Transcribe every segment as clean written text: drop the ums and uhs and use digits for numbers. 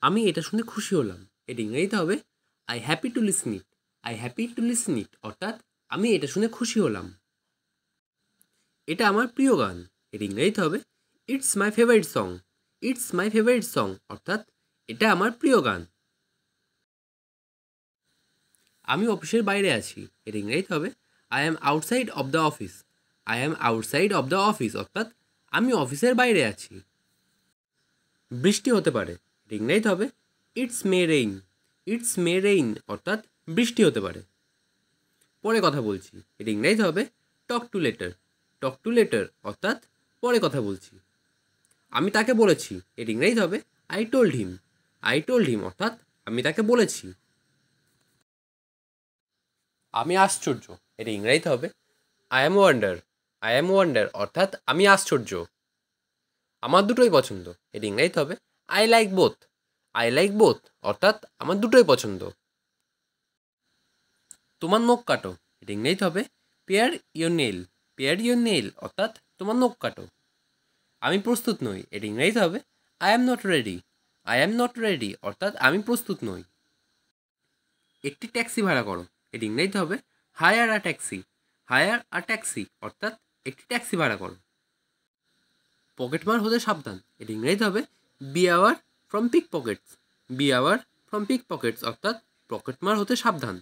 আমি এটা শুনে খুশি হলাম। এটা ইংরেজিতে হবে I happy to listen it. I happy to listen it অর্থাৎ আমি এটা শুনে খুশি হলাম। এটা আমার প্রিয় গান। এটা ইংরেজিতে হবে it's my favourite song. It's my favourite song অর্থাৎ এটা আমার প্রিয় গান। আমি অফিসের বাইরে আছি। এটা ইংরেজিতে হবে I am outside of the office. I am outside of the office অর্থাৎ আমি অফিসের বাইরে আছি। বৃষ্টি হতে পারে। এটা ইংরেজিতে হবে it's may rain. It's may rain অর্থাৎ বৃষ্টি হতে পারে। পরে কথা বলছি। এটা ইংরেজিতে হবে talk to letter. Talk to letter অর্থাৎ পরে কথা বলছি। আমি তাকে বলেছি। এটা ইংরেজিতে হবে I told him. I told him অর্থাৎ আমি তাকে বলেছি। আমি আশ্চর্য। এটা ইংরেজিতে হবে I am wonder. I am wonder অর্থাৎ আমি আশ্চর্য। আমার দুটোই পছন্দ। এটা ইংরেজিতে হবে I like both. I like both অর্থাৎ আমার দুটোই পছন্দ। তোমার নখ কাটো। এটা ইংরেজিতে হবে pair your nail. Pair your nail অর্থাৎ তোমার নখ কাটো। আমি প্রস্তুত নই। এটা ইংরেজিতে হবে I am not ready. I am not ready অর্থাৎ আমি প্রস্তুত নই। একটি ট্যাক্সি ভাড়া করো। এটা ইংরেজিতে হবে hire a taxi. Hire a taxi অর্থাৎ একটি ট্যাক্সি ভাড়া করো। পকেটমার হতে সাবধান। এটা ইংরেজিতে হবে beware from pickpockets. Beware from pickpockets অর্থাৎ পকেটমার হতে সাবধান।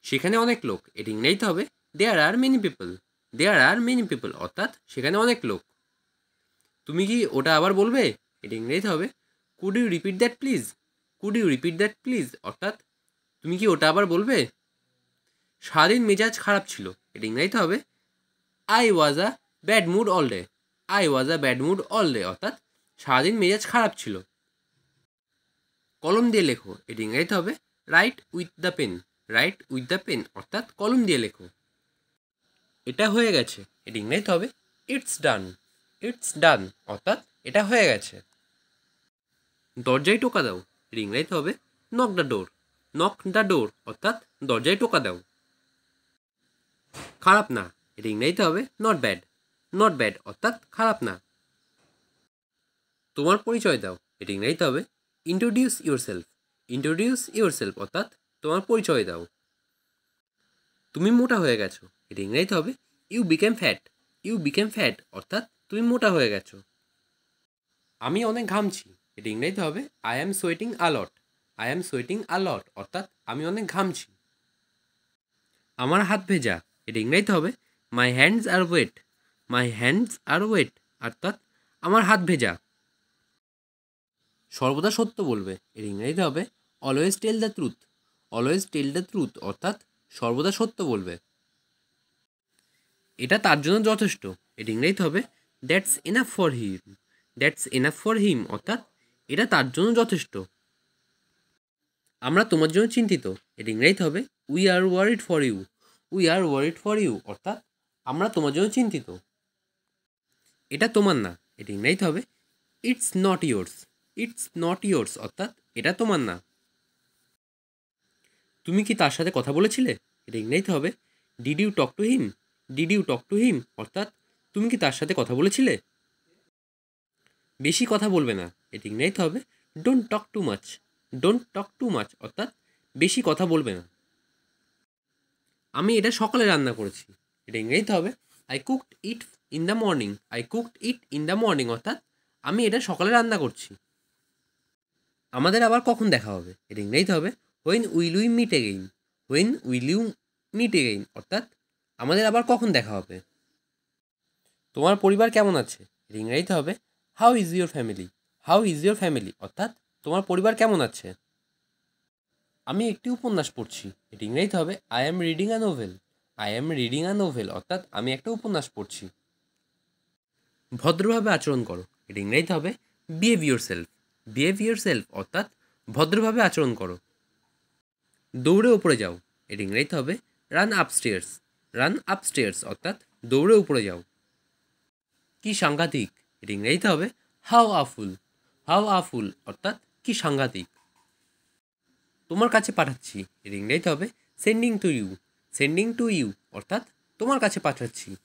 সেখানে অনেক লোক। এটা ইংরেজিতে হবে there are many people. There are many people অর্থাৎ সেখানে অনেক লোক। তুমি কি ওটা আবার বলবে? এটা ইংরেজিতে হবে could you repeat that please. Could you repeat that please অর্থাৎ তুমি কি ওটা আবার বলবে? সারাদিন মেজাজ খারাপ ছিল। এটা ইংরেজিতে হবে I was a bad mood all day. I was a bad mood all day অর্থাৎ সারাদিন মেজাজ খারাপ ছিল। কলম দিয়ে লেখো। এটা ইংরেজিতে হবে write with the pen. Write with the pen অর্থাৎ কলম দিয়ে লেখো। এটা হয়ে গেছে। এটা ইংরেজিতে হবে ইটস ডান। ইটস ডান অর্থাৎ এটা হয়ে গেছে। দরজায় টোকা দাও। এটা ইংরেজিতে হবে knock the door. Knock the door অর্থাৎ দরজায় টোকা দাও। খারাপ না। এটা ইংরেজিতে হবে নট ব্যাড। নট ব্যাড অর্থাৎ খারাপ না। তোমার পরিচয় দাও। এটা ইংরেজিতে হবে introduce your self. Introduce your self অর্থাৎ তোমার পরিচয় দাও। তুমি মোটা হয়ে গেছো। এটা ইংরেজিতে হবে you became fat. You became fat অর্থাৎ তুমি মোটা হয়ে গেছো। আমি অনেক ঘামছি। এটা ইংরেজিতে হবে I am sweating a lot. I am sweating a lot অর্থাৎ আমি অনেক ঘামছি। আমার হাত ভেজা। এটা ইংরেজিতে হবে my hands are wet. My hands are wet অর্থাৎ আমার হাত ভেজা। সর্বদা সত্য বলবে। এর ইংরেজিতে হবে always tell the truth. Always tell the truth অর্থাৎ সর্বদা সত্য বলবে। এটা তার জন্য যথেষ্ট। এর ইংরেজিতে হবে that's enough for him. That's enough for him অর্থাৎ এটা তার জন্য যথেষ্ট। আমরা তোমার জন্য চিন্তিত। এর ইংরেজিতে হবে we are worried for you. We are worried for you অর্থাৎ আমরা তোমার জন্য চিন্তিত। এটা তোমার না। এটা ইংরেজিতে হবে it's not yours. It's not yours অর্থাৎ এটা তোমার না। তুমি কি তার সাথে কথা বলেছিলে? এটা ইংরেজিতে হবে did you talk to him. Did you talk to him অর্থাৎ তুমি কি তার সাথে কথা বলেছিলে? বেশি কথা বলবে না। এটা ইংরেজিতে হবে don't talk too much. Don't talk too much অর্থাৎ বেশি কথা বলবে না। আমি এটা সকালে রান্না করেছি। এটা ইংরেজিতে হবে I cooked it in the morning. I cooked it in the morning অর্থাৎ আমি এটা সকালে রান্না করছি। আমাদের আবার কখন দেখা হবে? এটা ইংরেজিতে হবে when will we meet again. When will you meet again অর্থাৎ আমাদের আবার কখন দেখা হবে। তোমার পরিবার কেমন আছে? এটা ইংরেজিতে হবে how is your family. How is your family অর্থাৎ তোমার পরিবার কেমন আছে। আমি একটি উপন্যাস পড়ছি। এটা ইংরেজিতে হবে I am reading a novel. I am reading a novel অর্থাৎ আমি একটা উপন্যাস পড়ছি। ভদ্রভাবে আচরণ করো। এটা ইংরেজিতে হবে behave your self. Behave your self অর্থাৎ ভদ্রভাবে আচরণ করো। দৌড়ে উপরে যাও। এটা ইংরেজিতে হবে রান আপস্টেয়ার্স। রান আপস্টেয়ার্স অর্থাৎ দৌড়ে উপরে যাও। কি সাংঘাতিক। এটা ইংরেজিতে হবে হাউ আফুল। হাউ আফুল অর্থাৎ কি সাংঘাতিক। তোমার কাছে পাঠাচ্ছি। এর ইংরেজিতে হবে sending to you. Sending to you অর্থাৎ তোমার কাছে পাঠাচ্ছি।